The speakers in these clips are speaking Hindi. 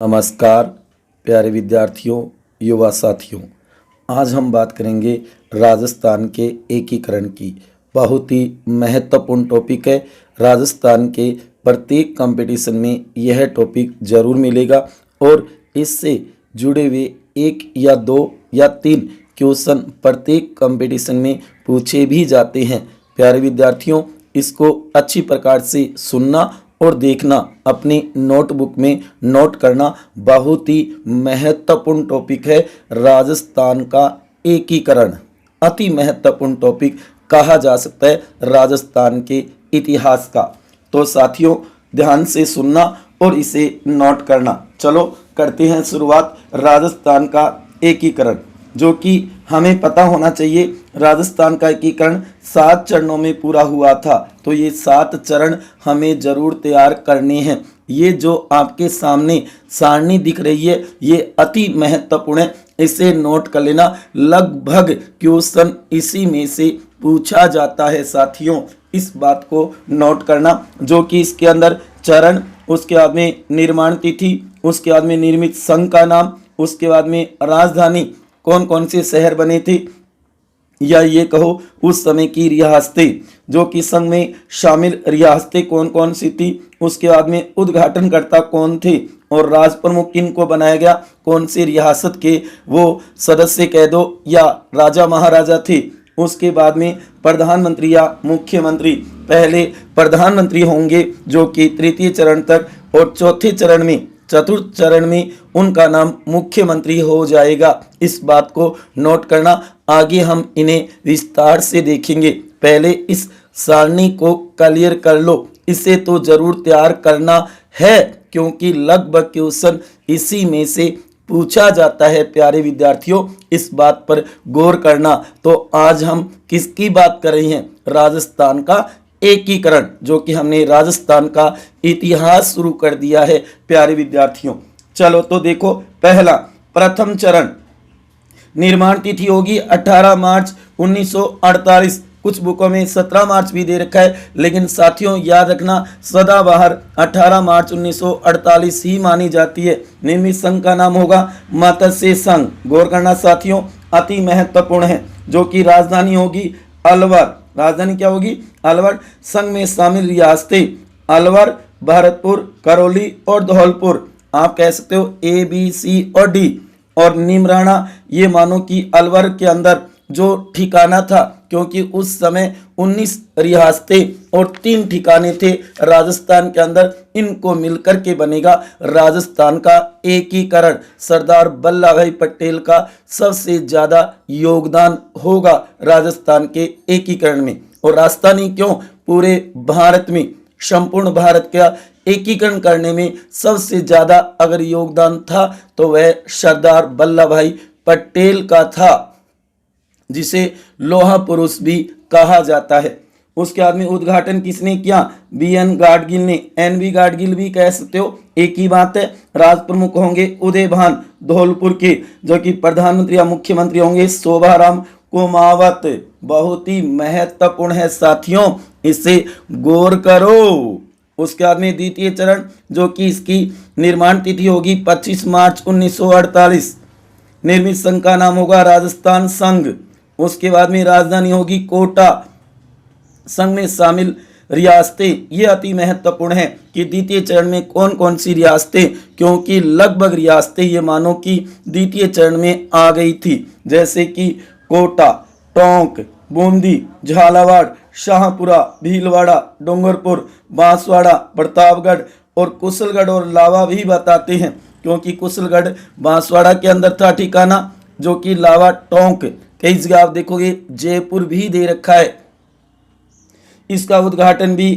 नमस्कार प्यारे विद्यार्थियों, युवा साथियों। आज हम बात करेंगे राजस्थान के एकीकरण की। बहुत ही महत्वपूर्ण टॉपिक है। राजस्थान के प्रत्येक कंपटीशन में यह टॉपिक जरूर मिलेगा और इससे जुड़े हुए एक या दो या तीन क्वेश्चन प्रत्येक कंपटीशन में पूछे भी जाते हैं। प्यारे विद्यार्थियों, इसको अच्छी प्रकार से सुनना और देखना, अपनी नोटबुक में नोट करना। बहुत ही महत्वपूर्ण टॉपिक है राजस्थान का एकीकरण। अति महत्वपूर्ण टॉपिक कहा जा सकता है राजस्थान के इतिहास का। तो साथियों, ध्यान से सुनना और इसे नोट करना। चलो करते हैं शुरुआत। राजस्थान का एकीकरण, जो कि हमें पता होना चाहिए, राजस्थान का एकीकरण 7 चरणों में पूरा हुआ था। तो ये 7 चरण हमें जरूर तैयार करने हैं। ये जो आपके सामने सारणी दिख रही है, ये अति महत्वपूर्ण है, इसे नोट कर लेना। लगभग क्वेश्चन इसी में से पूछा जाता है साथियों, इस बात को नोट करना। जो कि इसके अंदर चरण, उसके बाद में निर्माण तिथि, उसके बाद में निर्मित संघ का नाम, उसके बाद में राजधानी, कौन कौन से शहर बने थे, या ये कहो उस समय की रियासतें, जो कि संघ में शामिल रियासतें कौन कौन सी थी। उसके बाद में उद्घाटनकर्ता कौन थे और राज प्रमुख किनको बनाया गया, कौन सी रियासत के वो सदस्य कह दो या राजा महाराजा थे। उसके बाद में प्रधानमंत्री या मुख्यमंत्री, पहले प्रधानमंत्री होंगे जो कि तृतीय चरण तक, और चौथे चरण में, चतुर्थ चरण में उनका नाम मुख्यमंत्री हो जाएगा। इस बात को नोट करना। आगे हम इन्हें विस्तार से देखेंगे। पहले इस सारणी को क्लियर कर लो, इसे तो जरूर तैयार करना है, क्योंकि लगभग क्वेश्चन इसी में से पूछा जाता है। प्यारे विद्यार्थियों, इस बात पर गौर करना। तो आज हम किसकी बात कर रहे हैं? राजस्थान का एकीकरण, जो कि हमने राजस्थान का इतिहास शुरू कर दिया है। प्यारे विद्यार्थियों, चलो तो देखो, पहला प्रथम चरण, निर्माण तिथि होगी 18 मार्च 1948। कुछ बुकों में 17 मार्च भी दे रखा है, लेकिन साथियों याद रखना, सदाबहार 18 मार्च 1948 ही मानी जाती है। निर्मित संघ का नाम होगा मत्स्य संघ। गौर करना साथियों, अति महत्वपूर्ण है। जो कि राजधानी होगी अलवर। राजधानी क्या होगी? अलवर। संघ में शामिल रियासतें अलवर, भरतपुर, करौली और धौलपुर। आप कह सकते हो A, B, C और D। और निमराना, ये मानो कि अलवर के अंदर जो ठिकाना था, क्योंकि उस समय 19 रियासतें और 3 ठिकाने थे राजस्थान के अंदर। इनको मिलकर के बनेगा राजस्थान का एकीकरण। सरदार वल्लभ भाई पटेल का सबसे ज्यादा योगदान होगा राजस्थान के एकीकरण में। और राजधानी क्यों? पूरे भारत में, संपूर्ण भारत का एकीकरण करने में सबसे ज्यादा अगर योगदान था तो वह सरदार वल्लभ भाई पटेल का था, जिसे लोहा पुरुष भी कहा जाता है। उसके बाद में उद्घाटन किसने किया? BN गाडगिल ने। NV गाडगिल भी कह सकते हो, एक ही बात है। राज प्रमुख होंगे उदयभान धौलपुर के, जो कि प्रधानमंत्री या मुख्यमंत्री होंगे शोभाराम कुमावत। बहुत ही महत्वपूर्ण है साथियों, इसे गौर करो। उसके बाद में द्वितीय चरण, जो कि इसकी निर्माण तिथि होगी 25 मार्च 1948। निर्मित संघ का नाम होगा राजस्थान संघ। उसके बाद में राजधानी होगी कोटा। संघ में शामिल रियासतें, ये अति महत्वपूर्ण है कि द्वितीय चरण में कौन कौन सी रियासतें, क्योंकि लगभग रियासतें ये मानो कि द्वितीय चरण में आ गई थी, जैसे कि कोटा, टोंक, बूंदी, झालावाड़, शाहपुरा, भीलवाड़ा, डूंगरपुर, बांसवाड़ा, प्रतापगढ़ और कुशलगढ़ और लावा भी बताते हैं, क्योंकि कुशलगढ़ बांसवाड़ा के अंदर था ठिकाना, जो कि लावा, टोंक। कई जगह आप देखोगे जयपुर भी दे रखा है। इसका उद्घाटन भी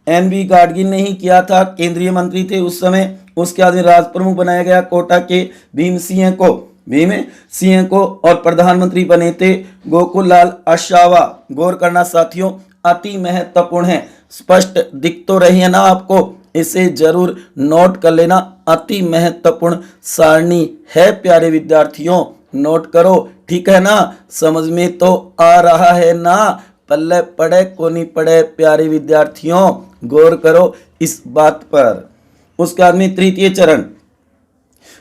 NV गाडगिल ने ही किया था, केंद्रीय मंत्री थे उस समय। उसके बाद राज प्रमुख बनाया गया कोटा के भीम सिंह को, और प्रधानमंत्री बने थे गोकुल लाल आशावा। गौर करना साथियों, अति महत्वपूर्ण है। स्पष्ट दिख तो रही है ना आपको, इसे जरूर नोट कर लेना। अति महत्वपूर्ण सारणी है प्यारे विद्यार्थियों, नोट करो, ठीक है ना? समझ में तो आ रहा है ना? पल्ले पड़े को नहीं पड़े प्यारे विद्यार्थियों, गौर करो इस बात पर। उसके बाद में तृतीय चरण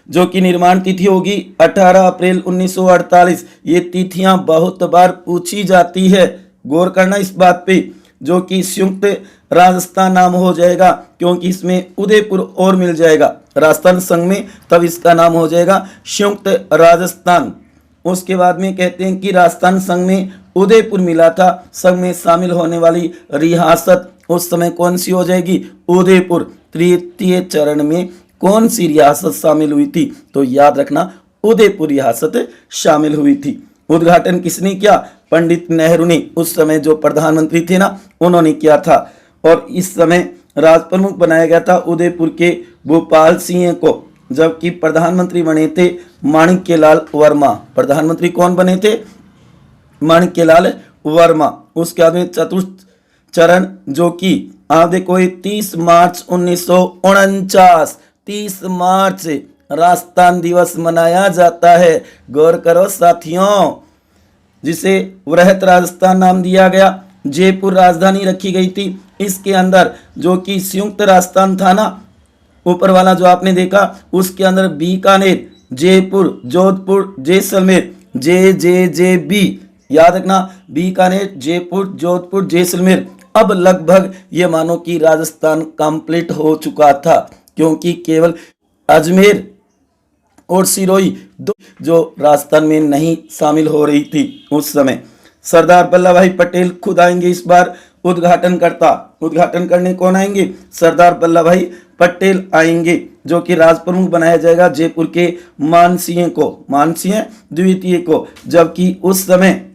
जो कि निर्माण तिथि होगी 18 अप्रैल 1948। ये तिथियां बहुत बार पूछी जाती है, गौर करना इस बात पे। जो कि संयुक्त राजस्थान नाम हो जाएगा क्योंकि इसमें उदयपुर और मिल जाएगा राजस्थान संघ में, तब इसका नाम हो जाएगा संयुक्त राजस्थान। उसके बाद में कहते हैं कि राजस्थान संघ में उदयपुर मिला था, संघ में शामिल होने वाली रियासत उस समय कौन सी हो जाएगी, उदयपुर। तृतीय चरण में कौन सी रियासत शामिल हुई थी, तो याद रखना उदयपुर रियासत शामिल हुई थी। उद्घाटन किसने किया, पंडित नेहरू ने, उस समय जो प्रधानमंत्री थे ना उन्होंने किया था। और इस समय राज प्रमुख बनाया गया था उदयपुर के भोपाल सिंह को, जबकि प्रधानमंत्री बने थे माणिक्यलाल वर्मा। प्रधानमंत्री कौन बने थे, माणिक्यलाल वर्मा। उसके बाद में चतुर्थ चरण जो कि आप देखो 30 मार्च 1949, 30 मार्च राजस्थान दिवस मनाया जाता है, गौर करो साथियों, जिसे वृहत राजस्थान नाम दिया गया। जयपुर राजधानी रखी गई थी इसके अंदर, जो कि संयुक्त राजस्थान था ना ऊपर वाला जो आपने देखा, उसके अंदर बीकानेर, जयपुर, जोधपुर, जैसलमेर, जे बी, याद रखना, बीकानेर, जयपुर, जोधपुर, जैसलमेर। अब लगभग ये मानो कि राजस्थान कंप्लीट हो चुका था, क्योंकि केवल अजमेर और सिरोही दो जो राजस्थान में नहीं शामिल हो रही थी उस समय। सरदार वल्लभ भाई पटेल खुद आएंगे इस बार उद्घाटन करने कौन आएंगे, सरदार वल्लभ भाई पटेल आएंगे, जो कि राज प्रमुख बनाया जाएगा जयपुर के मानसिंह द्वितीय को। जबकि उस समय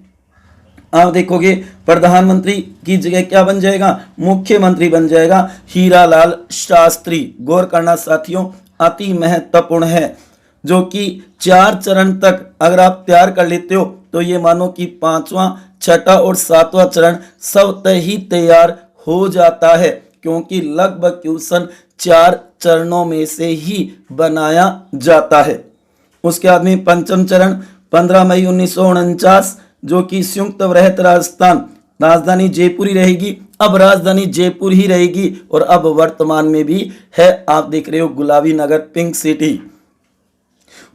आप देखोगे प्रधानमंत्री की जगह क्या बन जाएगा, मुख्यमंत्री बन जाएगा हीरालाल शास्त्री। गौर करना साथियों, अति महत्वपूर्ण है, जो कि 4 चरण तक अगर आप तैयार कर लेते हो तो ये मानो कि 5वां, 6वां और 7वां चरण सब ही तैयार हो जाता है, क्योंकि लगभग क्वेश्चन 4 चरणों में से ही बनाया जाता है। उसके बाद में पंचम चरण 15 मई 1949, जो कि संयुक्त वृहत राजस्थान, राजधानी जयपुर ही रहेगी। अब राजधानी जयपुर ही रहेगी और अब वर्तमान में भी है, आप देख रहे हो गुलाबी नगर, पिंक सिटी।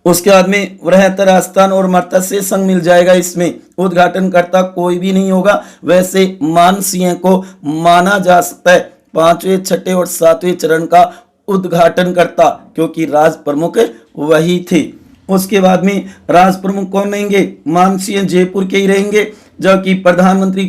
उसके बाद में वृहत राजस्थान और मत्स्य संघ मिल जाएगा। इसमें उद्घाटनकर्ता कोई भी नहीं होगा, वैसे मानसिंह को माना जा सकता है 5वें, 6वें और 7वें चरण का उद्घाटनकर्ता, क्योंकि राज प्रमुख वही थे। उसके बाद में राज प्रमुख कौन रहेंगे, मानसिंह जयपुर के ही रहेंगे, जबकि प्रधानमंत्री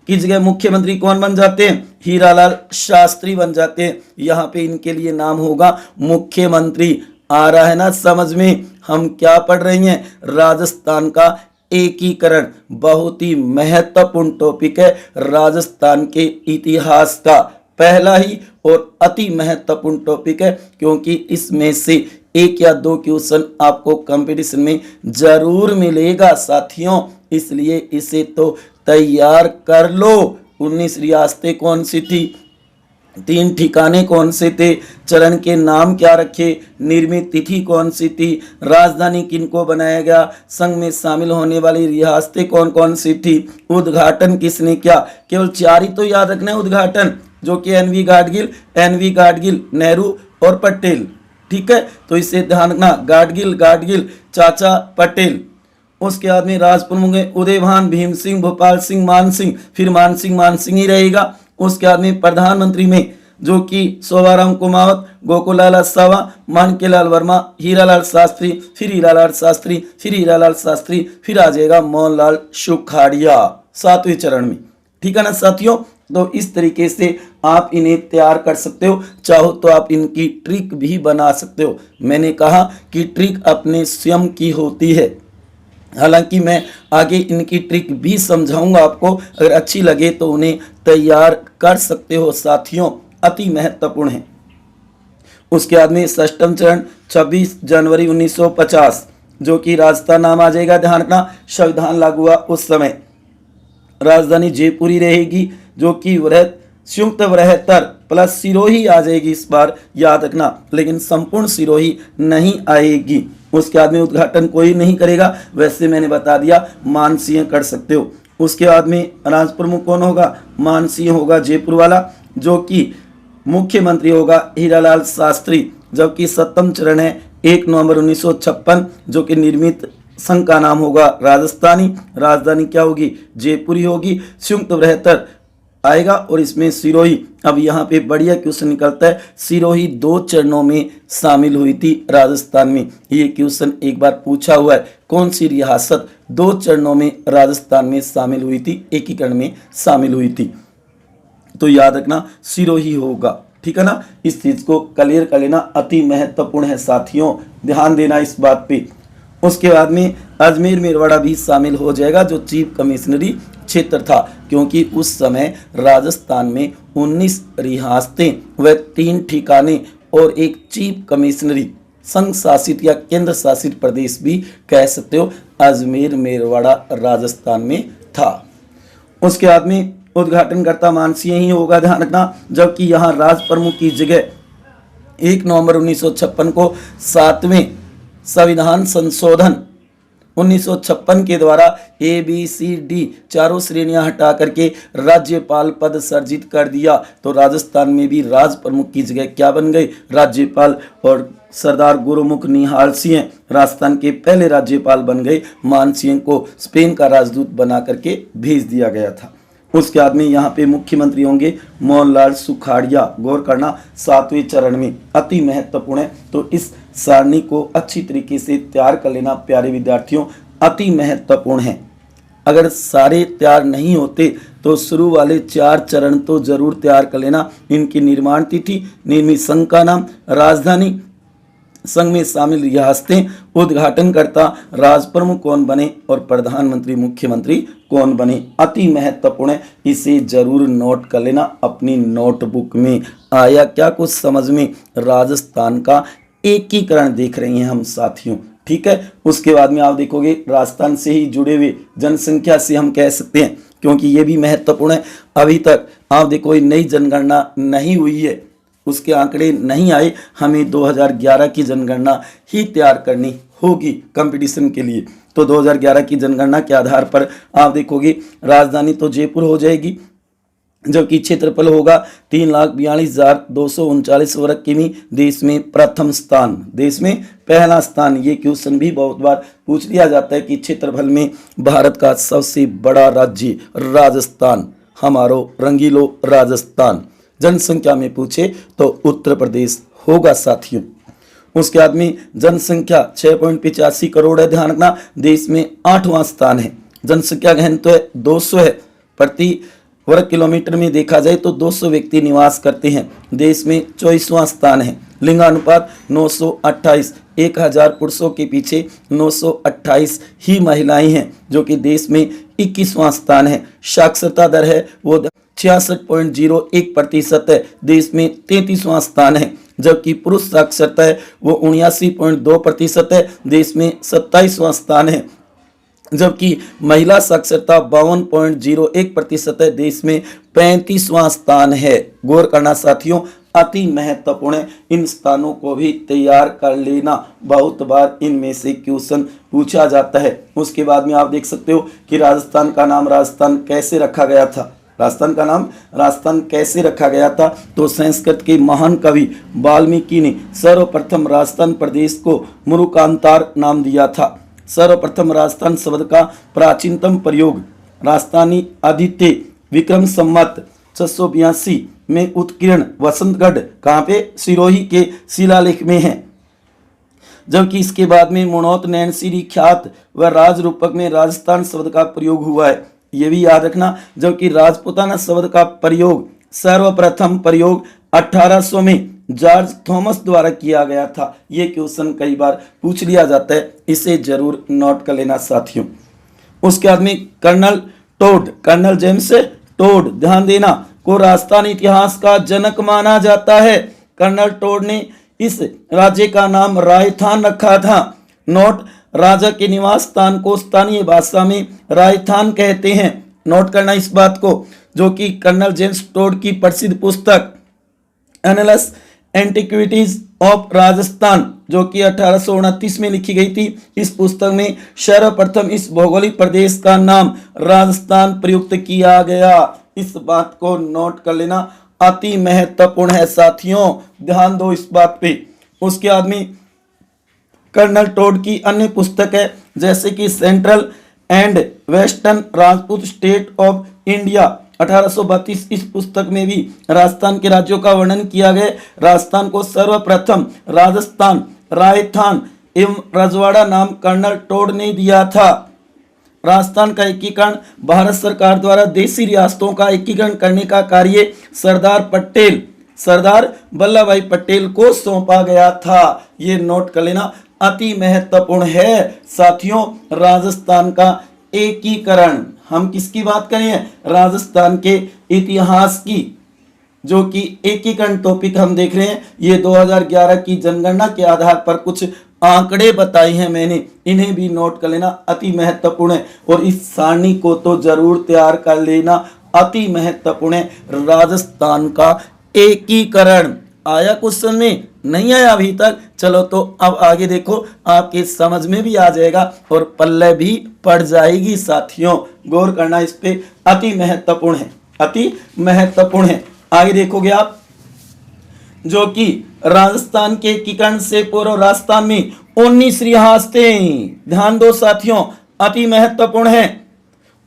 की जगह मुख्यमंत्री कौन बन जाते हैं, हीरालाल शास्त्री बन जाते हैं। यहाँ पे इनके लिए नाम होगा मुख्यमंत्री। आ रहा है ना समझ में, हम क्या पढ़ रही हैं, राजस्थान का एकीकरण। बहुत ही महत्वपूर्ण टॉपिक है, राजस्थान के इतिहास का पहला ही और अति महत्वपूर्ण टॉपिक है, क्योंकि इसमें से 1 या 2 क्वेश्चन आपको कंपटीशन में जरूर मिलेगा साथियों, इसलिए इसे तो तैयार कर लो। 19 रियासतें कौन सी थी, 3 ठिकाने कौन से थे, चरण के नाम क्या रखे, निर्मित तिथि कौन सी थी, राजधानी किनको बनाया गया, संघ में शामिल होने वाली रियासतें कौन कौन सी थी, उद्घाटन किसने किया। केवल 4 ही तो याद रखना है उद्घाटन, जो कि एनवी गाडगिल, नेहरू और पटेल। ठीक है, तो इसे ध्यान रखना, गाडगिल, चाचा पटेल। उसके बाद में राज प्रमुख है उदयभान, भीम सिंह, भोपाल सिंह, मान सिंह, फिर मान सिंह ही रहेगा। उसके बाद में प्रधानमंत्री में जो कि शोभाराम कुमावत, गोकुलाल सावा, माणिक्यलाल वर्मा, हीरालाल शास्त्री, फिर हीरालाल शास्त्री, फिर आ जाएगा मोहनलाल सुखाड़िया 7वें चरण में। ठीक है ना साथियों, तो इस तरीके से आप इन्हें तैयार कर सकते हो, चाहो तो आप इनकी ट्रिक भी बना सकते हो। मैंने कहा कि ट्रिक अपने स्वयं की होती है, हालांकि मैं आगे इनकी ट्रिक भी समझाऊंगा आपको, अगर अच्छी लगे तो उन्हें तैयार कर सकते हो साथियों, अति महत्वपूर्ण है। उसके बाद में 6वां चरण 26 जनवरी 1950, जो कि राजस्थान नाम आ जाएगा, ध्यान रखना, संविधान लागू हुआ उस समय, राजधानी जयपुर ही रहेगी, जो कि संयुक्त वृहत्तर प्लस सिरोही आ जाएगी इस बार, याद रखना, लेकिन संपूर्ण सिरोही नहीं आएगी। उसके बाद में उद्घाटन कोई नहीं करेगा, वैसे मैंने बता दिया मानसिंह कर सकते हो। उसके बाद में राज प्रमुख कौन होगा, मानसिंह होगा जयपुर वाला, जो कि मुख्यमंत्री होगा हीरालाल शास्त्री, जबकि 7वां चरण है 1 नवंबर 1956, जो कि निर्मित संघ का नाम होगा राजस्थानी। राजधानी क्या होगी? जयपुरी होगी। संयुक्त बृहत्तर आएगा और इसमें सिरोही, अब यहाँ पे बढ़िया क्वेश्चन निकलता है, सिरोही 2 चरणों में शामिल हुई थी राजस्थान में। ये क्वेश्चन एक बार पूछा हुआ है, कौन सी रियासत 2 चरणों में राजस्थान में शामिल हुई थी, एकीकरण में शामिल हुई थी? तो याद रखना सिरोही होगा, ठीक है ना। इस चीज को क्लियर कर लेना, अति महत्वपूर्ण है साथियों, ध्यान देना इस बात पे। उसके बाद में अजमेर मेरवाड़ा भी शामिल हो जाएगा, जो चीफ कमिश्नरी क्षेत्र था, क्योंकि उस समय राजस्थान में 19 रियासतें व 3 ठिकाने और एक चीफ कमिश्नरी, संघ शासित या केंद्र शासित प्रदेश भी कह सकते हो, अजमेर मेरवाड़ा राजस्थान में था। उसके बाद में उद्घाटनकर्ता मानसिंह ही होगा, ध्यान रखना, जबकि यहाँ राज प्रमुख की जगह 1 नवंबर 1956 को 7वें संविधान संशोधन 1956 के द्वारा ABCD चारों श्रेणियां हटा करके राज्यपाल पद सर्जित कर दिया। तो राजस्थान में भी राज प्रमुख की जगह क्या बन गई? राज्यपाल। और सरदार गुरुमुख निहाल सिंह राजस्थान के पहले राज्यपाल बन गए। मानसिंह को स्पेन का राजदूत बना करके भेज दिया गया था। उसके बाद में यहाँ पे मुख्यमंत्री होंगे मोहनलाल सुखाड़िया। गौर करना, 7वें चरण में, अति महत्वपूर्ण है, तो इस सारणी को अच्छी तरीके से तैयार कर लेना प्यारे विद्यार्थियों, अति महत्वपूर्ण है। अगर सारे तैयार नहीं होते तो शुरू वाले 4 चरण तो जरूर तैयार कर लेना। इनकी निर्माण तिथि, निर्मित संघ का नाम, राजधानी, संघ में शामिल रियासतें, उद्घाटनकर्ता, राज प्रमुख कौन बने और प्रधानमंत्री मुख्यमंत्री कौन बने, अति महत्वपूर्ण है। इसे जरूर नोट कर लेना अपनी नोटबुक में। आया क्या कुछ समझ में? राजस्थान का एकीकरण देख रहे हैं हम साथियों, ठीक है। उसके बाद में आप देखोगे राजस्थान से ही जुड़े हुए जनसंख्या से हम कह सकते हैं, क्योंकि ये भी महत्वपूर्ण है। अभी तक आप देखो नई जनगणना नहीं हुई है, उसके आंकड़े नहीं आए, हमें 2011 की जनगणना ही तैयार करनी होगी कंपटीशन के लिए। तो 2011 की जनगणना के आधार पर आप देखोगे राजधानी तो जयपुर हो जाएगी, जबकि क्षेत्रफल होगा 3,42,239 वर्ग किमी। देश में प्रथम स्थान, देश में पहला स्थान। ये क्वेश्चन भी बहुत बार पूछ लिया जाता है कि क्षेत्रफल में भारत का सबसे बड़ा राज्य राजस्थान, हमारो रंगीलो राजस्थान। जनसंख्या में पूछे तो उत्तर प्रदेश होगा साथियों। उसके बाद में जनसंख्या 6.85 करोड़ है, ध्यान रखना, देश में 8वां स्थान है। जनसंख्या घनत्व है 200 है, प्रति वर्ग किलोमीटर में देखा जाए तो 200 व्यक्ति निवास करते हैं। देश में 24वां स्थान है। लिंगानुपात 928, 1000 पुरुषों के पीछे 928 ही महिलाएं हैं, जो कि देश में 21वां स्थान है। साक्षरता दर है वो 66.01% है, देश में 33वां स्थान है। जबकि पुरुष साक्षरता है वो 79.2% है, देश में 27वां स्थान है। जबकि महिला साक्षरता 52.01% है, देश में 35वां स्थान है। गौर करना साथियों, अति महत्वपूर्ण है, इन स्थानों को भी तैयार कर लेना, बहुत बार इनमें से क्वेश्चन पूछा जाता है। उसके बाद में आप देख सकते हो कि राजस्थान का नाम राजस्थान कैसे रखा गया था। राजस्थान का नाम राजस्थान कैसे रखा गया था? तो संस्कृत के महान कवि वाल्मीकि ने सर्वप्रथम राजस्थान प्रदेश को मुरुकांतार नाम दिया था। सर्वप्रथम राजस्थान शब्द का प्राचीनतम प्रयोग राजस्थानी आदित्य विक्रम संवत 682 में उत्कीर्ण वसंतगढ़, कहाँ पे? सिरोही के शिलालेख में है। जबकि इसके बाद में मुनौत नैनसिरी ख्यात व राज रूपक में राजस्थान शब्द का प्रयोग हुआ है, ये भी याद रखना। जबकि राजपुताना शब्द का प्रयोग सर्वप्रथम प्रयोग 1800 में जॉर्ज थॉमस द्वारा किया गया था। ये क्वेश्चन कई बार पूछ लिया जाता है, इसे जरूर नोट कर लेना साथियों। उसके बाद में colonel Tod, colonel James Tod, ध्यान देना, को राजस्थान इतिहास का जनक माना जाता है। कर्नल टोड ने इस राज्य का नाम राजस्थान रखा था। नोट, राजा के निवास स्थान को स्थानीय भाषा में राजस्थान कहते हैं। नोट करना इस बात को, जो कि कर्नल जेम्स टोड की प्रसिद्ध पुस्तक एनालस एंटिक्विटीज ऑफ राजस्थान, जो कि 1829 में लिखी गई थी। इस पुस्तक में सर्वप्रथम इस भौगोलिक प्रदेश का नाम राजस्थान प्रयुक्त किया गया। इस बात को नोट कर लेना, अति महत्वपूर्ण है साथियों, ध्यान दो इस बात पे। उसके बाद में कर्नल टोड की अन्य पुस्तक है जैसे कि central and western Rajput state of India 1832। इस पुस्तक में भी राजस्थान के राज्यों का वर्णन किया गया। राजस्थान को सर्वप्रथम राजस्थान, रायथान एवं रजवाड़ा नाम कर्नल टोड ने दिया था। राजस्थान का एकीकरण भारत सरकार द्वारा देशी रियासतों का एकीकरण करने का कार्य सरदार वल्लभ भाई पटेल को सौंपा गया था। ये नोट कर लेना, अति महत्वपूर्ण है साथियों राजस्थान का एकीकरण। हम किसकी बात करें? राजस्थान के इतिहास की, जो कि एकीकरण टॉपिक हम देख रहे हैं। ये 2011 की जनगणना के आधार पर कुछ आंकड़े बताए हैं मैंने, इन्हें भी नोट कर लेना, अति महत्वपूर्ण है। और इस सारणी को तो जरूर तैयार कर लेना, अति महत्वपूर्ण है राजस्थान का एकीकरण। आया क्वेश्चन में? नहीं आया अभी तक? चलो तो अब आगे देखो, आपके समझ में भी आ जाएगा और पल्ले भी पड़ जाएगी साथियों। गौर करना इस पे, अति महत्वपूर्ण है, अति महत्वपूर्ण है। आगे देखोगे आप, जो कि राजस्थान के एकीकरण से पूर्व राजस्थान में 19 रियासतें, ध्यान दो साथियों, अति महत्वपूर्ण है।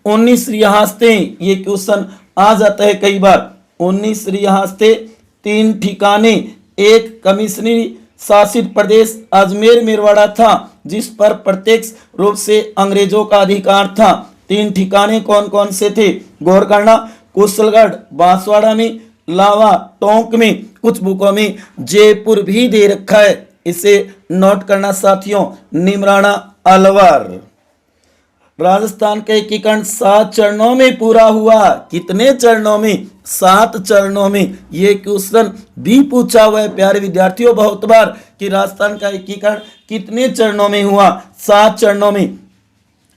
19 रियासतें, ये क्वेश्चन आ जाता है कई बार। 19 रियासतें, 3 ठिकाने, एक कमिश्नरी शासित प्रदेश अजमेर मेरवाड़ा था जिस पर प्रत्यक्ष रूप से अंग्रेजों का अधिकार था। 3 ठिकाने कौन कौन से थे? गौर करना, कुशलगढ़, बांसवाड़ा में, लावा, टोंक में। कुछ बुकों में जयपुर भी दे रखा है, इसे नोट करना साथियों। निमराना, अलवर। राजस्थान का एकीकरण 7 चरणों में पूरा हुआ। कितने चरणों में? 7 चरणों में। ये क्वेश्चन भी पूछा हुआ है प्यारे विद्यार्थियों बहुत बार कि राजस्थान का एकीकरण कितने चरणों में हुआ? 7 चरणों में।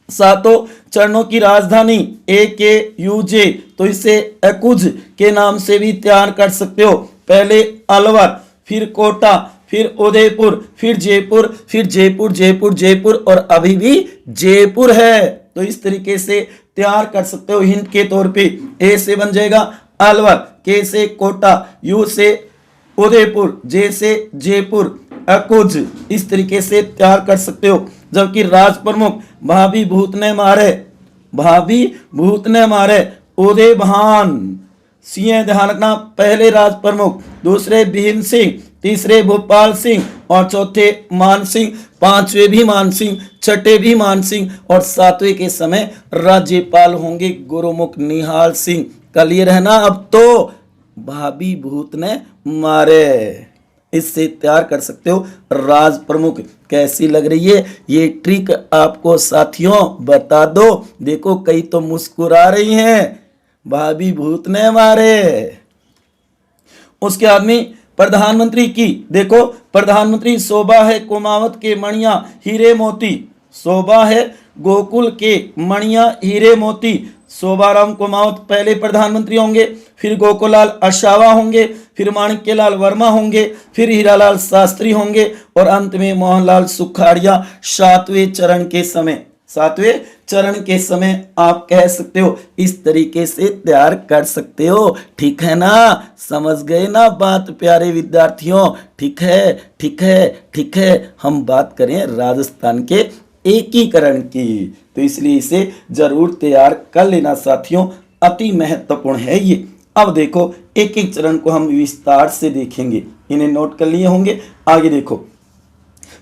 7 चरणों की राजधानी AKUJ, तो इसे एकुज के नाम से भी तैयार कर सकते हो। पहले अलवर, फिर कोटा, फिर उदयपुर, फिर जयपुर, फिर जयपुर, जयपुर, जयपुर और अभी भी जयपुर है। तो इस तरीके से तैयार कर सकते हो हिंट के तौर पे। ए से बन जाएगा अलवर, के से कोटा, यू से उदयपुर, जे से जयपुर, अकुज, इस तरीके से तैयार कर सकते हो। जबकि राज प्रमुख भाभी भूत ने मारे, भाभी भूत ने मारे, उदय भान सिंह, ध्यान रखना, पहले राज प्रमुख, दूसरे भीम सिंह, तीसरे भोपाल सिंह और चौथे मान सिंह, पांचवें भी मान सिंह, छठे भी मान सिंह और सातवें के समय राज्यपाल होंगे गुरुमुख निहाल सिंह। क्लियर है ना? अब तो भाभी भूत ने मारे, इससे तैयार कर सकते हो राज प्रमुख। कैसी लग रही है ये ट्रिक आपको साथियों? बता दो। देखो कई तो मुस्कुरा रही हैं, भाभी भूत ने मारे। उसके बाद में प्रधानमंत्री की, देखो प्रधानमंत्री शोभा है कुमावत के मणिया हीरे मोती, शोभा है गोकुल के मणिया हीरे मोती। शोभाराम कुमावत पहले प्रधानमंत्री होंगे, फिर गोकुलाल अशावा होंगे, फिर माणिक्यलाल वर्मा होंगे, फिर हीरालाल शास्त्री होंगे और अंत में मोहनलाल सुखाड़िया 7वें चरण के समय, 7वें चरण के समय आप कह सकते हो। इस तरीके से तैयार कर सकते हो। ठीक है ना? समझ गए ना बात प्यारे विद्यार्थियों? ठीक है, ठीक है, ठीक है। हम बात करें राजस्थान के एकीकरण की, तो इसलिए इसे जरूर तैयार कर लेना साथियों, अति महत्वपूर्ण है ये। अब देखो एक एक चरण को हम विस्तार से देखेंगे, इन्हें नोट कर लिए होंगे। आगे देखो,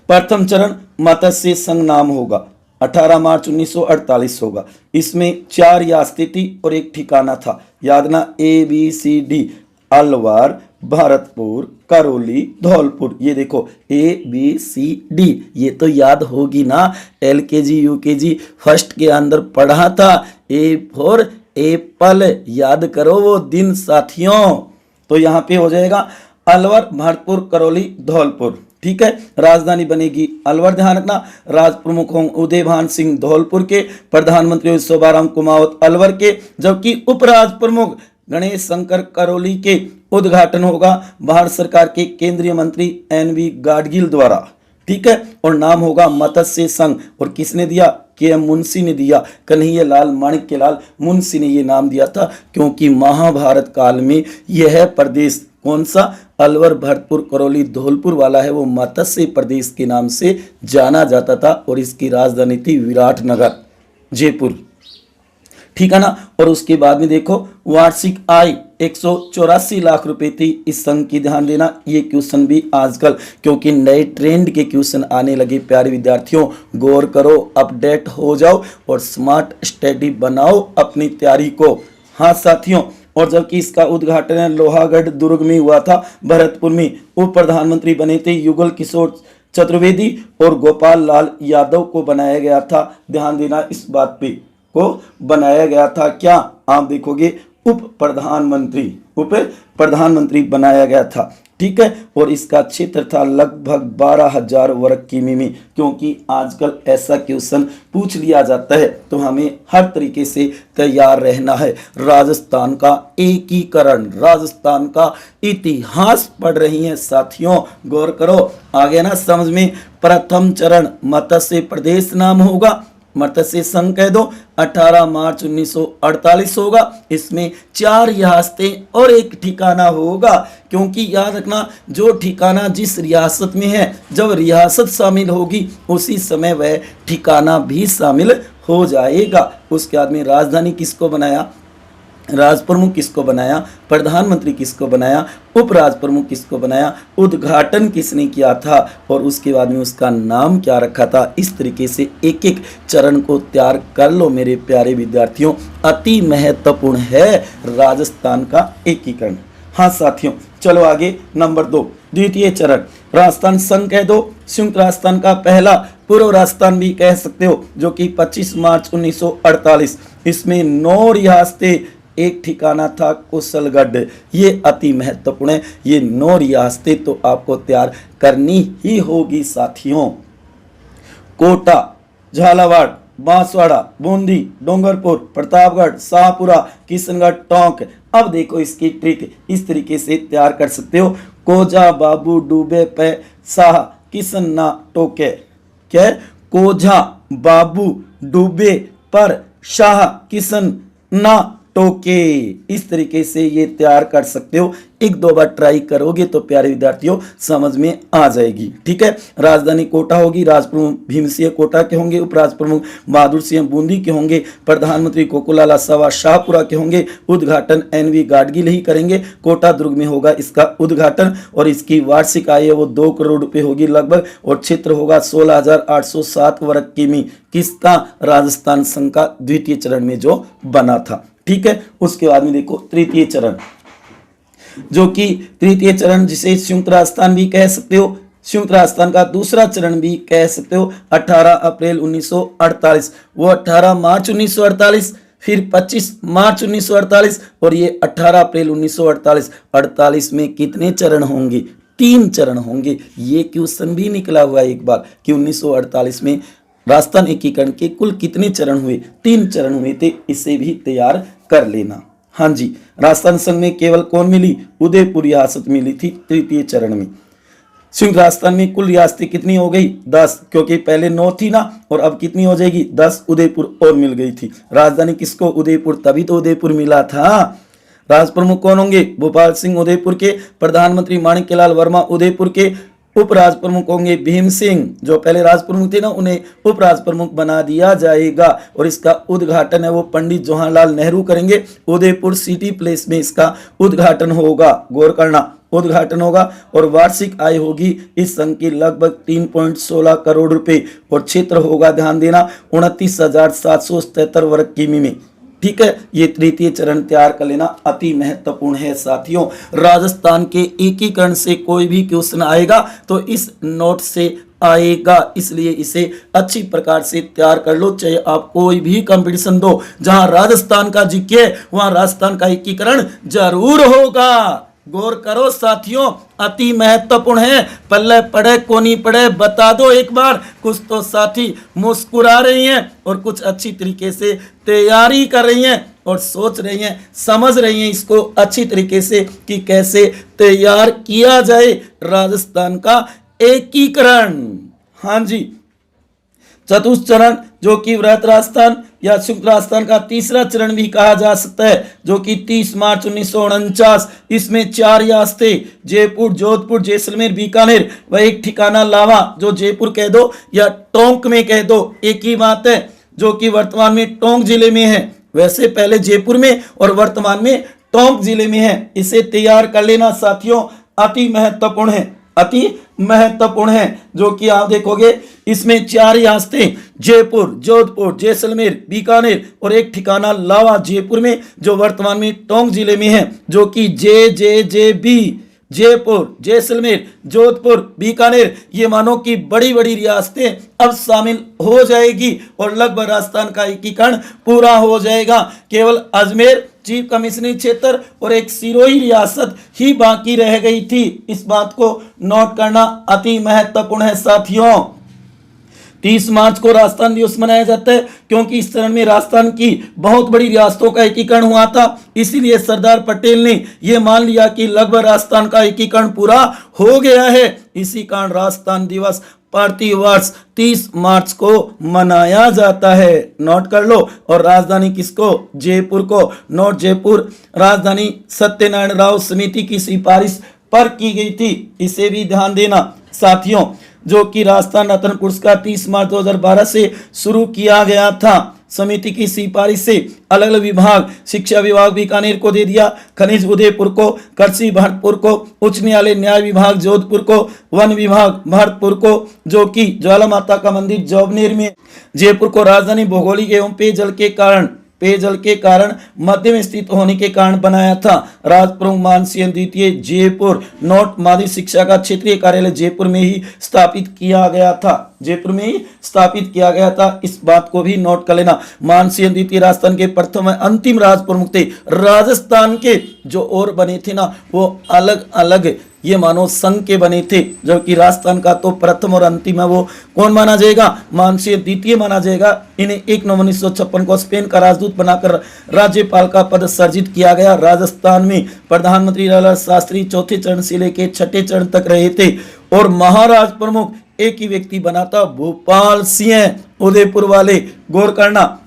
प्रथम चरण मत्स्य संघ नाम होगा, 18 मार्च 1948 होगा। इसमें 4 रियासतें थी और एक ठिकाना था, याद ना, ABCD, अलवर, भरतपुर, करौली, धौलपुर। ये देखो ABCD, ये तो याद होगी ना, LKG UKG फर्स्ट के अंदर पढ़ा था। A फॉर एप्पल, याद करो वो दिन साथियों। तो यहाँ पे हो जाएगा अलवर, भरतपुर, करौली, धौलपुर। ठीक है, राजधानी बनेगी अलवर, ध्यान रखना। राज प्रमुख होंगे उदयभान सिंह धौलपुर के, प्रधानमंत्री शोभाराम कुमावत अलवर के, जबकि उपराज प्रमुख गणेश शंकर करौली के। उद्घाटन होगा भारत सरकार के केंद्रीय मंत्री NV गाडगिल द्वारा। ठीक है। और नाम होगा मत्स्य संघ, और किसने दिया? के.एम. मुंशी ने दिया। कन्हैयालाल माणिक्यलाल मुंशी ने ये नाम दिया था, क्योंकि महाभारत काल में यह प्रदेश कौन सा, अलवर भरतपुर करौली धौलपुर वाला है, वो मत्स्य प्रदेश के नाम से जाना जाता था, और इसकी राजधानी थी विराटनगर, जयपुर, ठीक है ना। और उसके बाद में देखो वार्षिक आय 184 लाख रुपए थी इस संघ की। ध्यान देना, ये क्वेश्चन भी आजकल क्योंकि नए ट्रेंड के क्वेश्चन आने लगे प्यारे विद्यार्थियों, गौर करो, अपडेट हो जाओ और स्मार्ट स्टडी बनाओ अपनी तैयारी को। हाँ साथियों, और जबकि इसका उद्घाटन लोहागढ़ दुर्ग में हुआ था, भरतपुर में उप प्रधानमंत्री बने थे युगल किशोर चतुर्वेदी और गोपाल लाल यादव को बनाया गया था। ध्यान देना इस बात पे, को बनाया गया था क्या, आप देखोगे उप प्रधानमंत्री बनाया गया था, ठीक है। और इसका क्षेत्र था लगभग 12,000 वर्ग किमी में, क्योंकि आजकल ऐसा क्वेश्चन पूछ लिया जाता है तो हमें हर तरीके से तैयार रहना है। राजस्थान का एकीकरण, राजस्थान का इतिहास पढ़ रही हैं साथियों, गौर करो, आगे ना समझ में। प्रथम चरण मत्स्य प्रदेश नाम होगा, मत्स्य संघ कह दो, 18 मार्च 1948 होगा। इसमें 4 रियासतें और एक ठिकाना होगा, क्योंकि याद रखना जो ठिकाना जिस रियासत में है, जब रियासत शामिल होगी उसी समय वह ठिकाना भी शामिल हो जाएगा। उसके बाद में राजधानी किसको बनाया, राज प्रमुख किसको बनाया, प्रधानमंत्री किसको बनाया, उपराज प्रमुख किसको बनाया, उद्घाटन किसने किया था, और उसके बाद में उसका नाम क्या रखा था। इस तरीके से एक एक चरण को तैयार कर लो मेरे प्यारे विद्यार्थियों, अति महत्वपूर्ण है राजस्थान का एकीकरण। हाँ साथियों, चलो आगे नंबर 2, द्वितीय चरण राजस्थान संघ कह दो, संयुक्त राजस्थान का पहला, पूर्व राजस्थान भी कह सकते हो, जो कि 25 मार्च 1948, इसमें 9 रियासतें, एक ठिकाना था कुशलगढ़। ये अति महत्वपूर्ण है, ये 9 रियासतें तो आपको तैयार करनी ही होगी साथियों। कोटा, झालावाड़, बांसवाड़ा, बूंदी, डूंगरपुर, प्रतापगढ़, शाहपुरा, किशनगढ़, टोंक। अब देखो इसकी ट्रिक, इस तरीके से तैयार कर सकते हो। कोझा बाबू डूबे पे शाह किशन ना टोके, क्या, कोझा बाबू डूबे पर शाह किशन ना टोके। इस तरीके से ये तैयार कर सकते हो, 1-2 बार ट्राई करोगे तो प्यारे विद्यार्थियों समझ में आ जाएगी, ठीक है। राजधानी कोटा होगी, राज प्रमुख भीम सिंह कोटा के होंगे, उपराज प्रमुख बहादुर सिंह बूंदी के होंगे, प्रधानमंत्री कोकुलाला सवा शाहपुरा के होंगे, उद्घाटन NV गाडगिल ही करेंगे, कोटा दुर्ग में होगा इसका उद्घाटन, और इसकी वार्षिक आय वो 2 करोड़ रुपए होगी लगभग, और क्षेत्र होगा 16,807 वर्ग किमी, किसका, राजस्थान संघ का द्वितीय चरण में जो बना था, ठीक है। उसके बाद में देखो तृतीय चरण, जो कि तृतीय चरण जिसे संयुक्त राजस्थान भी कह सकते हो, संयुक्त राजस्थान का दूसरा चरण भी कह सकते हो, 18 अप्रैल 1948, वो 18 मार्च 1948, फिर 25 मार्च 1948, और ये 18 अप्रैल 1948। 48 में कितने चरण होंगे, 3 चरण होंगे। ये क्वेश्चन भी निकला हुआ है एक बार कि 1948 में राजस्थान एकीकरण के कुल कितने चरण हुए, 3 चरण हुए थे, इसे भी तैयार कर लेना। हाँ जी, राजस्थान संघ में केवल कौन मिली, उदयपुर रियासत मिली थी तृतीय चरण में। संयुक्त राजस्थान में कुल रियासतें कितनी हो गई, 10, क्योंकि पहले 9 थी ना, और अब कितनी हो जाएगी, 10, उदयपुर और मिल गई थी। राजधानी किसको, उदयपुर, तभी तो उदयपुर मिला था। राज प्रमुख कौन होंगे, भोपाल सिंह उदयपुर के, प्रधानमंत्री माणिक्यलाल वर्मा उदयपुर के, उपराज प्रमुख होंगे भीम सिंह, जो पहले राज प्रमुख थे ना उन्हें उपराज प्रमुख बना दिया जाएगा, और इसका उद्घाटन है वो पंडित जवाहरलाल नेहरू करेंगे। उदयपुर सिटी प्लेस में इसका उद्घाटन होगा, गौर करना, उद्घाटन होगा, और वार्षिक आय होगी इस संघ की लगभग 3.16 करोड़ रुपए, और क्षेत्र होगा, ध्यान देना, 29,777 वर्ग किमी में, ठीक है। ये तृतीय चरण तैयार कर लेना, अति महत्वपूर्ण है साथियों। राजस्थान के एकीकरण से कोई भी क्वेश्चन आएगा तो इस नोट से आएगा, इसलिए इसे अच्छी प्रकार से तैयार कर लो। चाहे आप कोई भी कंपटीशन दो, जहां राजस्थान का जीके वहां राजस्थान का एकीकरण जरूर होगा। गौर करो साथियों, अति महत्वपूर्ण है। पल्ले पढ़े को नहीं पढ़े बता दो एक बार। कुछ तो साथी मुस्कुरा रही हैं और कुछ अच्छी तरीके से तैयारी कर रही हैं और सोच रही हैं, समझ रही हैं इसको अच्छी तरीके से कि कैसे तैयार किया जाए राजस्थान का एकीकरण। हाँ जी, चतुर्थ चरण जो कि वृहत राजस्थान या संयुक्त राजस्थान का तीसरा चरण भी कहा जा सकता है, जो कि 30 मार्च 1949। इसमें 4 रियासतें जयपुर, जोधपुर, जैसलमेर, बीकानेर व एक ठिकाना लावा, जो जयपुर कह दो या टोंक में कह दो, एक ही बात है, जो कि वर्तमान में टोंक जिले में है। वैसे पहले जयपुर में और वर्तमान में टोंक जिले में है। इसे तैयार कर लेना साथियों, अति महत्वपूर्ण है, अति महत्वपूर्ण है। जो कि आप देखोगे इसमें 4 रियासतें जयपुर, जोधपुर, जैसलमेर, बीकानेर और एक ठिकाना लावा जयपुर में, जो वर्तमान में टोंक जिले में है, जो कि JJJB जयपुर, जैसलमेर, जोधपुर, बीकानेर, ये मानो कि बड़ी बड़ी रियासतें अब शामिल हो जाएगी और लगभग राजस्थान का एकीकरण पूरा हो जाएगा। केवल अजमेर चीफ कमिश्नरी क्षेत्र और एक सिरोही रियासत ही बाकी रह गई थी। इस बात को नोट करना अति महत्वपूर्ण है साथियों। 30 मार्च को राजस्थान दिवस मनाया जाता है क्योंकि इस चरण में राजस्थान की बहुत बड़ी रियासतों का एकीकरण हुआ था। इसीलिए सरदार पटेल ने यह मान लिया कि लगभग राजस्थान का एकीकरण पूरा हो गया है। इसी कारण राजस्थान दिवस प्रति वर्ष 30 मार्च को मनाया जाता है। नोट कर लो। और राजधानी किसको? जयपुर को। नोट जयपुर राजधानी सत्यनारायण राव समिति की सिफारिश पर की गई थी, इसे भी ध्यान देना साथियों। जो कि राजस्थान रत्न पुरस्कार 30 मार्च 2012 से शुरू किया गया था। समिति की सिफारिश से अलग अलग विभाग, शिक्षा विभाग बीकानेर को दे दिया, खनिज उदयपुर को, कृषि भरतपुर को, उच्च न्यायालय न्याय विभाग जोधपुर को, वन विभाग भरतपुर को, जो कि ज्वाला माता का मंदिर जोबनेर में, जयपुर को राजधानी भौगोलिक एवं पेयजल के कारण मध्य में स्थित होने के कारण बनाया था। राजप्रमुख मानसिंह द्वितीय जयपुर। नोट माध्यमिक शिक्षा का क्षेत्रीय कार्यालय जयपुर में ही स्थापित किया गया था, जयपुर में ही स्थापित किया गया था। इस बात को भी नोट कर लेना। मानसिंह द्वितीय राजस्थान के प्रथम अंतिम राज प्रमुख थे। राजस्थान के जो और बने थे ना, वो अलग अलग ये मानो संघ के बने थे, जबकि राजस्थान का तो प्रथम और अंतिम है, वो कौन माना जाएगा? मानसिंह द्वितीय माना जाएगा। इन्हें 1 नवंबर 1956 को स्पेन का राजदूत बनाकर राज्यपाल का पद सर्जित किया गया। राजस्थान में प्रधानमंत्री लाला शास्त्री चौथे चरण से लेकर 6ठे चरण तक रहे थे और महाराज प्रमुख एक ही व्यक्ति बना था, भोपाल सिंह, उदयपुर वाले। गौर करना,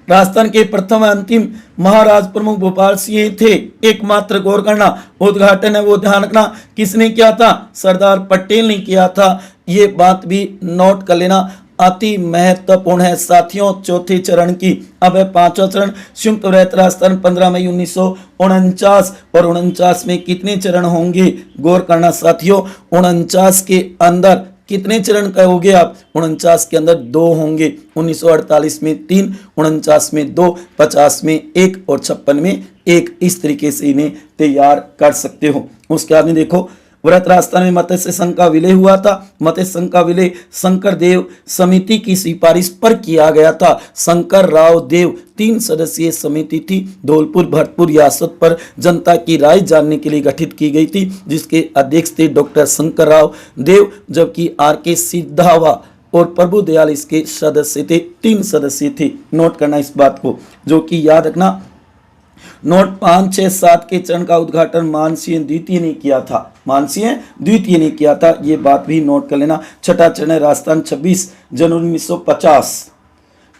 राजस्थान के प्रथम अंतिम महाराज प्रमुख भोपाल सिंह थे, एकमात्र। गौर करना, उद्घाटन है वो ध्यान रखना किसने किया था? सरदार पटेल ने किया था। ये बात भी नोट कर लेना, अति महत्वपूर्ण है साथियों। चौथे चरण की अब है 5वां चरण, संयुक्त वृहत राजस्थान 15 मई 1949। और 49 में कितने चरण होंगे? गौर करना साथियों, 49 के अंदर कितने चरण कहोगे आप? 49 के अंदर 2 होंगे। 1948 में 3, 49 में 2, 50 में 1 और 56 में 1। इस तरीके से इन्हें तैयार कर सकते हो। उसके बाद में देखो, वृहत राजस्थान में मत्स्य संघ का विलय हुआ था। मत्स्य संघ का विलय शंकर देव समिति की सिफारिश पर किया गया था। शंकर राव देव 3 सदस्यीय समिति थी, धौलपुर भरतपुर रियासत पर जनता की राय जानने के लिए गठित की गई थी, जिसके अध्यक्ष थे डॉक्टर शंकर राव देव, जबकि RK सिद्धावा और प्रभु दयाल इसके सदस्य थे। 3 सदस्य थे। नोट करना इस बात को, जो कि याद रखना। नोट 5, 6, 7 के चरण का उद्घाटन मानसिंह द्वितीय ने किया था, मानसिंह द्वितीय ने किया था। ये बात भी नोट कर लेना। 6ठा चरण है राजस्थान 26 जनवरी 1950।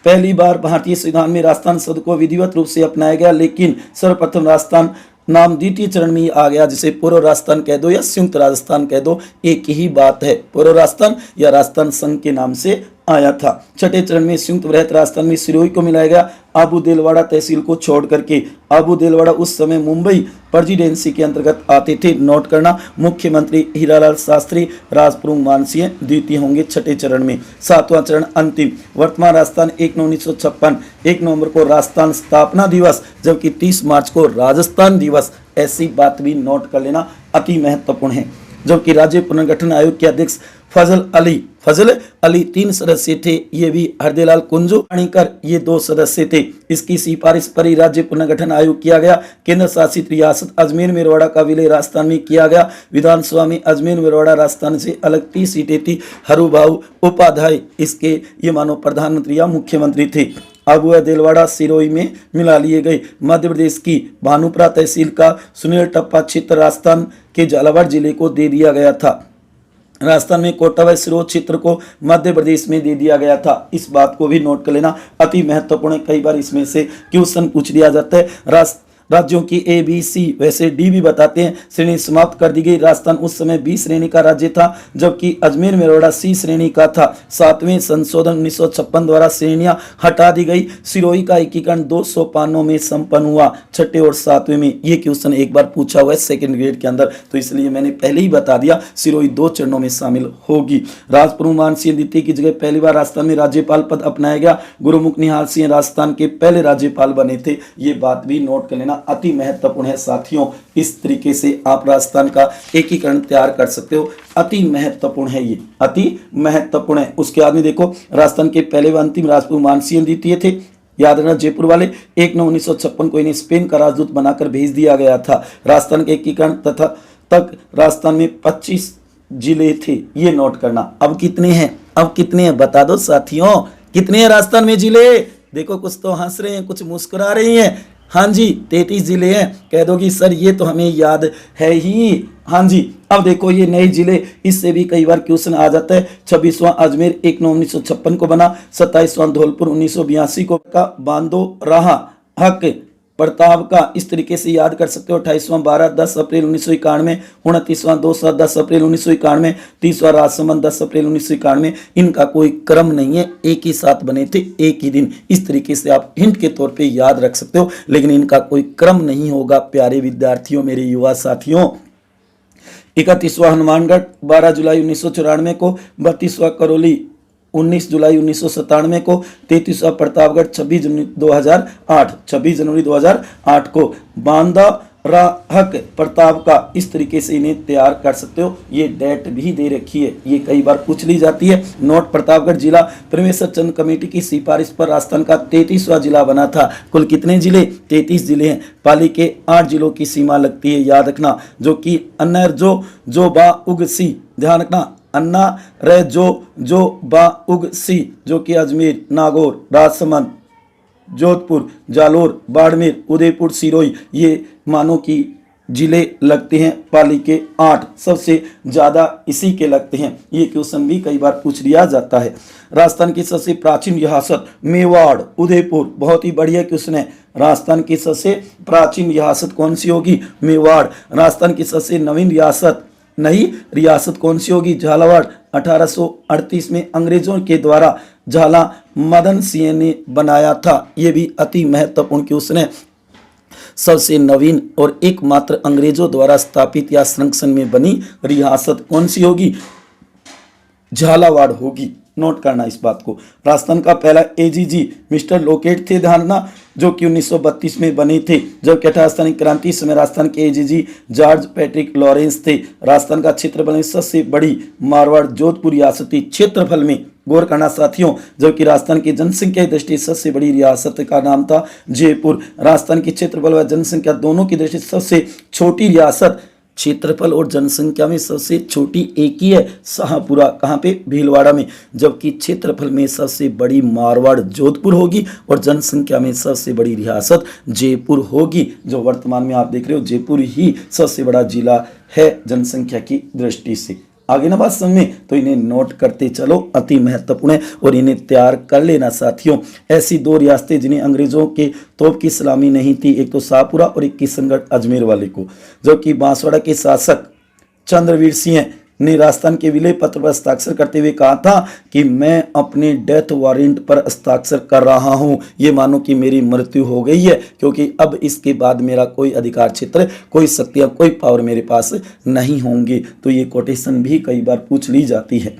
पहली बार भारतीय संविधान में राजस्थान शब्द को विधिवत रूप से अपनाया गया, लेकिन सर्वप्रथम राजस्थान नाम द्वितीय चरण में आ गया, जिसे पूर्व राजस्थान कह दो या संयुक्त राजस्थान कह दो, एक ही बात है। पूर्व राजस्थान या राजस्थान संघ के नाम से आया था। 6ठे चरण में संयुक्त वृहत राजस्थान में सिरोही को मिलाया गया, आबू देलवाड़ा तहसील को छोड़ करके। आबू देलवाड़ा उस समय मुंबई प्रेसिडेंसी के अंतर्गत आते थे। नोट करना, मुख्यमंत्री हीरालाल शास्त्री, राजप्रमुख मानसिंह द्वितीय होंगे 6ठे चरण में। 7वां चरण अंतिम, वर्तमान राजस्थान 1 नवंबर 1956, 1 नवंबर को राजस्थान स्थापना दिवस, जबकि 30 मार्च को राजस्थान दिवस। ऐसी बात भी नोट कर लेना, अति महत्वपूर्ण है। जबकि राज्य पुनर्गठन आयोग के अध्यक्ष फजल अली 3 सदस्य थे, ये भी हरदेलाल कुंजू अणिकर ये 2 सदस्य थे। इसकी सिफारिश पर ही राज्य पुनर्गठन आयोग किया गया। केंद्र शासित रियासत अजमेर मेरवाड़ा का विलय राजस्थान में किया गया। विधानसभा में अजमेर मेरवाड़ा राजस्थान से अलग 30 सीटें थी। हरुभाऊ उपाध्याय इसके ये मानो प्रधानमंत्री या मुख्यमंत्री थे। आबू देलवाड़ा सिरोही में मिला लिए गए। मध्य प्रदेश की भानुपुरा तहसील का सुनील टप्पा क्षेत्र राजस्थान के झालावाड़ जिले को दे दिया गया था। राजस्थान में कोटा व सिरोही क्षेत्र को मध्य प्रदेश में दे दिया गया था। इस बात को भी नोट कर लेना, अति महत्वपूर्ण है। कई बार इसमें से क्वेश्चन पूछ लिया जाता है। राज्यों की ए बी सी, वैसे डी भी बताते हैं। श्रेणी समाप्त कर दी गई। राजस्थान उस समय बी श्रेणी का राज्य था, जबकि अजमेर मेरठ सी श्रेणी का था। 7वें संशोधन 1956 द्वारा श्रेणियां हटा दी गई। सिरोही का एकीकरण 200 पानों में संपन्न हुआ, 6ठे और 7वें में। ये क्वेश्चन एक बार पूछा हुआ है सेकेंड ग्रेड के अंदर, तो इसलिए मैंने पहले ही बता दिया सिरोही 2 चरणों में शामिल होगी। राजप्रभु मान सिंह द्वितीय की जगह पहली बार राजस्थान में राज्यपाल पद अपनाया गया। गुरुमुख निहाल सिंह राजस्थान के पहले राज्यपाल बने थे। ये बात भी नोट कर लेना, अति महत्वपूर्ण है साथियों। इस तरीके से आप राजस्थान का एकीकरण तैयार कर सकते हो। अति महत्वपूर्ण है, ये अति महत्वपूर्ण है। उसके बाद में देखो, राजस्थान के पहले व अंतिम राजप्रभु मान सिंह द्वितीय थे। याद रखना, जयपुर वाले 1/9/1956 को इन्हें स्पेन का राजदूत बनाकर भेज दिया गया था। राजस्थान के एकीकरण तथा तक राजस्थान में 25 जिले थे, ये नोट करना। अब कितने हैं, अब कितने हैं बता दो साथियों, कितने हैं राजस्थान में जिले? देखो कुछ तो हंस रहे हैं, कुछ मुस्कुरा रही हैं। हाँ जी, 33 जिले हैं। कह दो कि सर ये तो हमें याद है ही। हाँ जी, अब देखो ये नए जिले, इससे भी कई बार क्वेश्चन आ जाता है। 26वां अजमेर 1/9/1956 को बना। 27वां धौलपुर 1982 को का बांदो रहा हक प्रताप का, इस तरीके से याद कर सकते हो। 28वां 10 अप्रैल 1991, 29वां 2 10 अप्रैल 1991, 30वां राजसमंद 10 अप्रैल 1991। इनका कोई क्रम नहीं है, एक ही साथ बने थे, एक ही दिन। इस तरीके से आप हिंट के तौर पे याद रख सकते हो, लेकिन इनका कोई क्रम नहीं होगा प्यारे विद्यार्थियों, मेरे युवा साथियों। 31वां हनुमानगढ़ 12 जुलाई 1994 को, 32वां करौली 19 जुलाई 1997 को, 33वां प्रतापगढ़ 26 जनवरी 2008 को। बांदा राहक प्रताप का, इस तरीके से इन्हें तैयार कर सकते हो। ये डेट भी दे रखी है, ये कई बार पूछ ली जाती है। नोट, प्रतापगढ़ जिला परमेश्वर चंद कमेटी की सिफारिश पर राजस्थान का 33वां जिला बना था। कुल कितने जिले? 33 जिले हैं। पाली के 8 जिलों की सीमा लगती है, याद रखना, जो कि अन्नर जो बा उग सी, ध्यान रखना, अन्ना रे जो बा उग सी, जो कि अजमेर, नागौर, राजसमंद, जोधपुर, जालोर, बाड़मेर, उदयपुर, सिरोही, ये मानो कि जिले लगते हैं। पाली के 8 सबसे ज्यादा इसी के लगते हैं। ये क्वेश्चन भी कई बार पूछ लिया जाता है। राजस्थान की सबसे प्राचीन रियासत मेवाड़, उदयपुर, बहुत ही बढ़िया क्वेश्चन है। राजस्थान की सबसे प्राचीन रियासत कौन सी होगी? मेवाड़। राजस्थान की सबसे नवीन रियासत कौन सी होगी? झालावाड़। 1838 में अंग्रेजों के द्वारा झाला मदन सिंह ने बनाया था। यह भी अति महत्वपूर्ण क्वेश्चन है। सबसे नवीन और एकमात्र अंग्रेजों द्वारा स्थापित या संरक्षण में बनी रियासत कौन सी होगी? झालावाड़ होगी। नोट करना इस बात को। राजस्थान का पहला एजीजी मिस्टर लोकेट थे, ध्यान रखना, जो कि 1932 में बने थे, जबकि राजस्थानी क्रांति समय राजस्थान के एजीजी जॉर्ज पैट्रिक लॉरेंस थे। राजस्थान का क्षेत्रफल में सबसे बड़ी मारवाड़ जोधपुर रियासती क्षेत्रफल में, गौर करना साथियों, जबकि राजस्थान की जनसंख्या की दृष्टि सबसे बड़ी रियासत का नाम था जयपुर। राजस्थान की क्षेत्रफल व जनसंख्या दोनों की दृष्टि सबसे छोटी रियासत, क्षेत्रफल और जनसंख्या में सबसे छोटी एक ही है, शाहपुरा। कहाँ पे? भीलवाड़ा में। जबकि क्षेत्रफल में सबसे बड़ी मारवाड़ जोधपुर होगी और जनसंख्या में सबसे बड़ी रियासत जयपुर होगी। जो वर्तमान में आप देख रहे हो, जयपुर ही सबसे बड़ा जिला है जनसंख्या की दृष्टि से। आगे ना बात समझ में, तो इन्हें नोट करते चलो, अति महत्वपूर्ण है और इन्हें तैयार कर लेना साथियों। ऐसी 2 रियासतें जिन्हें अंग्रेजों के तोप की सलामी नहीं थी, एक तो शाहपुरा और एक किशनगढ़ अजमेर वाले को, जो कि बांसवाड़ा के शासक चंद्रवीर सिंह ने राजस्थान के विलय पत्र पर हस्ताक्षर करते हुए कहा था कि मैं अपने डेथ वारंट पर हस्ताक्षर कर रहा हूं। ये मानो कि मेरी मृत्यु हो गई है, क्योंकि अब इसके बाद मेरा कोई अधिकार क्षेत्र, कोई शक्तियां, कोई पावर मेरे पास नहीं होंगी। तो ये कोटेशन भी कई बार पूछ ली जाती है।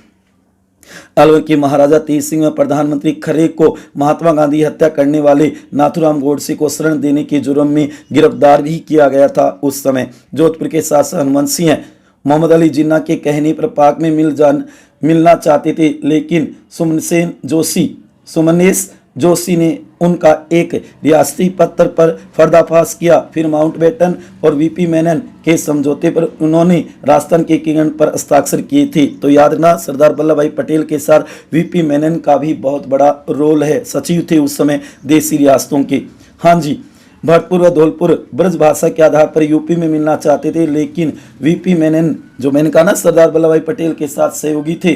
अलवर के महाराजा तेज सिंह व प्रधानमंत्री खरे को महात्मा गांधी हत्या करने वाले नाथूराम गोडसे को शरण देने के जुर्म में गिरफ्तार भी किया गया था। उस समय जोधपुर के शासक हनुमंत सिंह मोहम्मद अली जिन्ना के कहने पर पाक में मिलना चाहते थे, लेकिन सुमनेश जोशी ने उनका एक रियासती पत्र पर पर्दाफाश किया। फिर माउंटबेटन और वीपी मेनन के समझौते पर उन्होंने राजस्थान के एकीकरण पर हस्ताक्षर किए थे। तो याद रखना, सरदार वल्लभ भाई पटेल के साथ वीपी मेनन का भी बहुत बड़ा रोल है, सचिव थे उस समय देशी रियासतों के। हाँ जी, भरतपुर व धौलपुर ब्रज भाषा के आधार पर यूपी में मिलना चाहते थे, लेकिन वीपी मेनन, जो मैंने कहा ना सरदार वल्लभ भाई पटेल के साथ सहयोगी थे,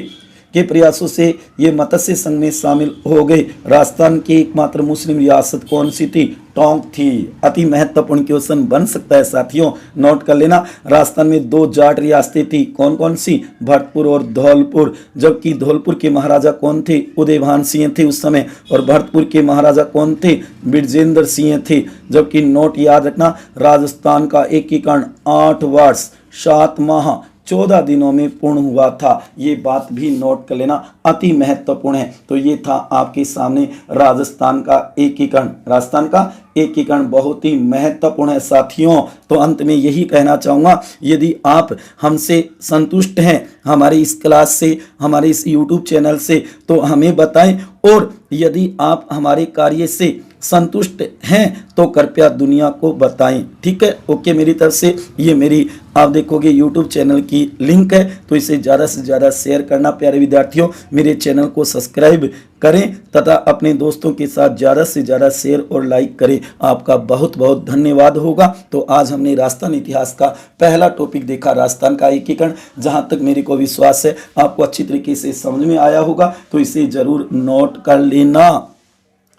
के प्रयासों से ये मत्स्य संघ में शामिल हो गए। राजस्थान की एकमात्र मुस्लिम रियासत कौन सी थी? टोंक थी। अति महत्वपूर्ण क्वेश्चन बन सकता है साथियों, नोट कर लेना। राजस्थान में 2 जाट रियासतें थी, कौन कौन सी? भरतपुर और धौलपुर। जबकि धौलपुर के महाराजा कौन थे? उदयभान सिंह थे उस समय, और भरतपुर के महाराजा कौन थे? बिरजेंद्र सिंह थे। जबकि नोट याद रखना, राजस्थान का एकीकरण 8 वर्ष 7 माह 14 दिनों में पूर्ण हुआ था। ये बात भी नोट कर लेना, अति महत्वपूर्ण है। तो ये था आपके सामने राजस्थान का एकीकरण। राजस्थान का एकीकरण बहुत ही महत्वपूर्ण है साथियों। तो अंत में यही कहना चाहूँगा, यदि आप हमसे संतुष्ट हैं, हमारे इस क्लास से, हमारे इस YouTube चैनल से, तो हमें बताएं। और यदि आप हमारे कार्य से संतुष्ट हैं तो कृपया दुनिया को बताएं। ठीक है, ओके। मेरी तरफ से ये मेरी, आप देखोगे YouTube चैनल की लिंक है, तो इसे ज़्यादा से ज़्यादा शेयर करना प्यारे विद्यार्थियों। मेरे चैनल को सब्सक्राइब करें तथा अपने दोस्तों के साथ ज़्यादा से ज़्यादा शेयर और लाइक करें। आपका बहुत बहुत धन्यवाद होगा। तो आज हमने राजस्थान इतिहास का पहला टॉपिक देखा, राजस्थान का एकीकरण। जहाँ तक मेरे को विश्वास है आपको अच्छी तरीके से समझ में आया होगा, तो इसे ज़रूर नोट कर लेना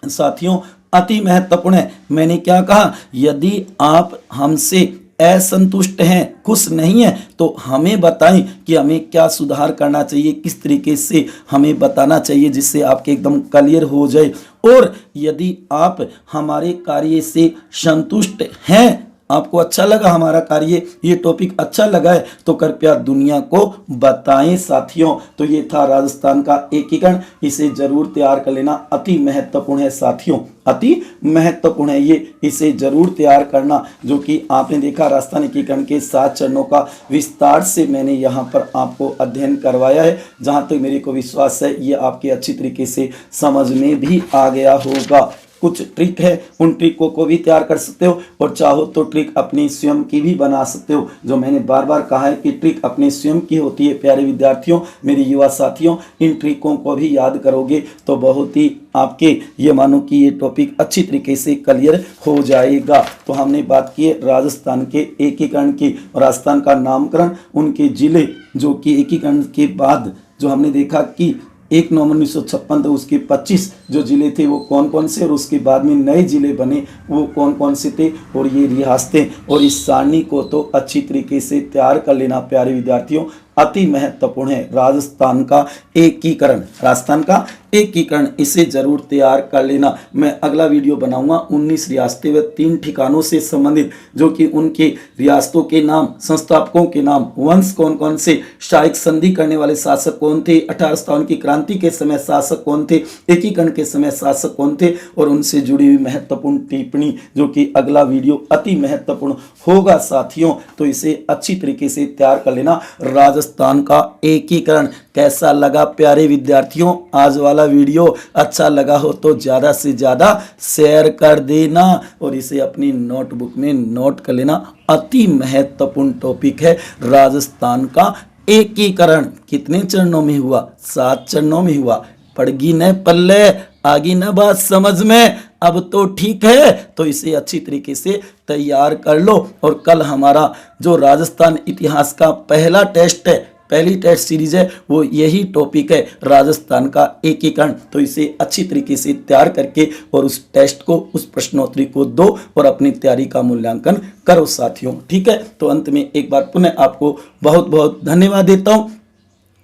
साथियों। अति महत्वपूर्ण है। मैंने क्या कहा? यदि आप हमसे असंतुष्ट हैं, खुश नहीं है, तो हमें बताएं कि हमें क्या सुधार करना चाहिए, किस तरीके से हमें बताना चाहिए जिससे आपके एकदम क्लियर हो जाए। और यदि आप हमारे कार्य से संतुष्ट हैं, आपको अच्छा लगा हमारा कार्य, ये टॉपिक अच्छा लगा है, तो कृपया दुनिया को बताएं साथियों। तो ये था राजस्थान का एकीकरण, इसे जरूर तैयार कर लेना, अति महत्वपूर्ण है साथियों, अति महत्वपूर्ण है ये, इसे जरूर तैयार करना। जो कि आपने देखा राजस्थान एकीकरण के 7 चरणों का विस्तार से मैंने यहाँ पर आपको अध्ययन करवाया है। जहाँ तक मेरे को विश्वास है ये आपके अच्छी तरीके से समझ में भी आ गया होगा। कुछ ट्रिक है, उन ट्रिकों को भी तैयार कर सकते हो, और चाहो तो ट्रिक अपनी स्वयं की भी बना सकते हो। जो मैंने बार बार कहा है कि ट्रिक अपने स्वयं की होती है प्यारे विद्यार्थियों, मेरे युवा साथियों। इन ट्रिकों को भी याद करोगे तो बहुत ही आपके ये मानो कि ये टॉपिक अच्छी तरीके से क्लियर हो जाएगा। तो हमने बात की राजस्थान के एकीकरण की, राजस्थान का नामकरण, उनके जिले जो कि एकीकरण के बाद जो हमने देखा कि 1 नवंबर 1956 तो उसके 25 जो जिले थे वो कौन कौन से, और उसके बाद में नए जिले बने वो कौन कौन से थे, और ये रियासतें। और इस सारणी को तो अच्छी तरीके से तैयार कर लेना प्यारे विद्यार्थियों, अति महत्वपूर्ण है राजस्थान का एकीकरण। राजस्थान का एकीकरण, इसे जरूर तैयार कर लेना। मैं अगला वीडियो बनाऊंगा 19 रियासतें व 3 ठिकानों से संबंधित, जो कि उनके रियासतों के नाम, संस्थापकों के नाम, वंश कौन कौन से, शायक संधि करने वाले शासक कौन थे, 1857 की क्रांति के समय शासक कौन थे, एकीकरण के समय शासक कौन थे, और उनसे जुड़ी हुई महत्वपूर्ण टिप्पणी, जो कि अगला वीडियो अति महत्वपूर्ण होगा साथियों। तो इसे अच्छी तरीके से तैयार कर लेना। राजस्थान का एकीकरण कैसा लगा प्यारे विद्यार्थियों? आज वाला वीडियो अच्छा लगा हो तो ज़्यादा से ज़्यादा शेयर कर देना, और इसे अपनी नोटबुक में नोट कर लेना। अति महत्वपूर्ण टॉपिक है राजस्थान का एकीकरण। कितने चरणों में हुआ? 7 चरणों में हुआ। पड़गी न पल्ले, आगी न बात समझ में, अब तो ठीक है। तो इसे अच्छी तरीके से तैयार कर लो। और कल हमारा जो राजस्थान इतिहास का पहला टेस्ट है, पहली टेस्ट सीरीज है, वो यही टॉपिक है, राजस्थान का एकीकरण। तो इसे अच्छी तरीके से तैयार करके और उस टेस्ट को, उस प्रश्नोत्तरी को दो और अपनी तैयारी का मूल्यांकन करो साथियों। ठीक है, तो अंत में एक बार पुनः आपको बहुत बहुत धन्यवाद देता हूँ,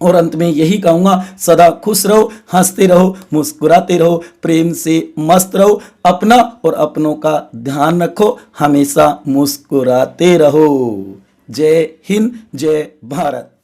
और अंत में यही कहूँगा, सदा खुश रहो, हंसते रहो, मुस्कुराते रहो, प्रेम से मस्त रहो, अपना और अपनों का ध्यान रखो, हमेशा मुस्कुराते रहो। जय हिंद, जय भारत।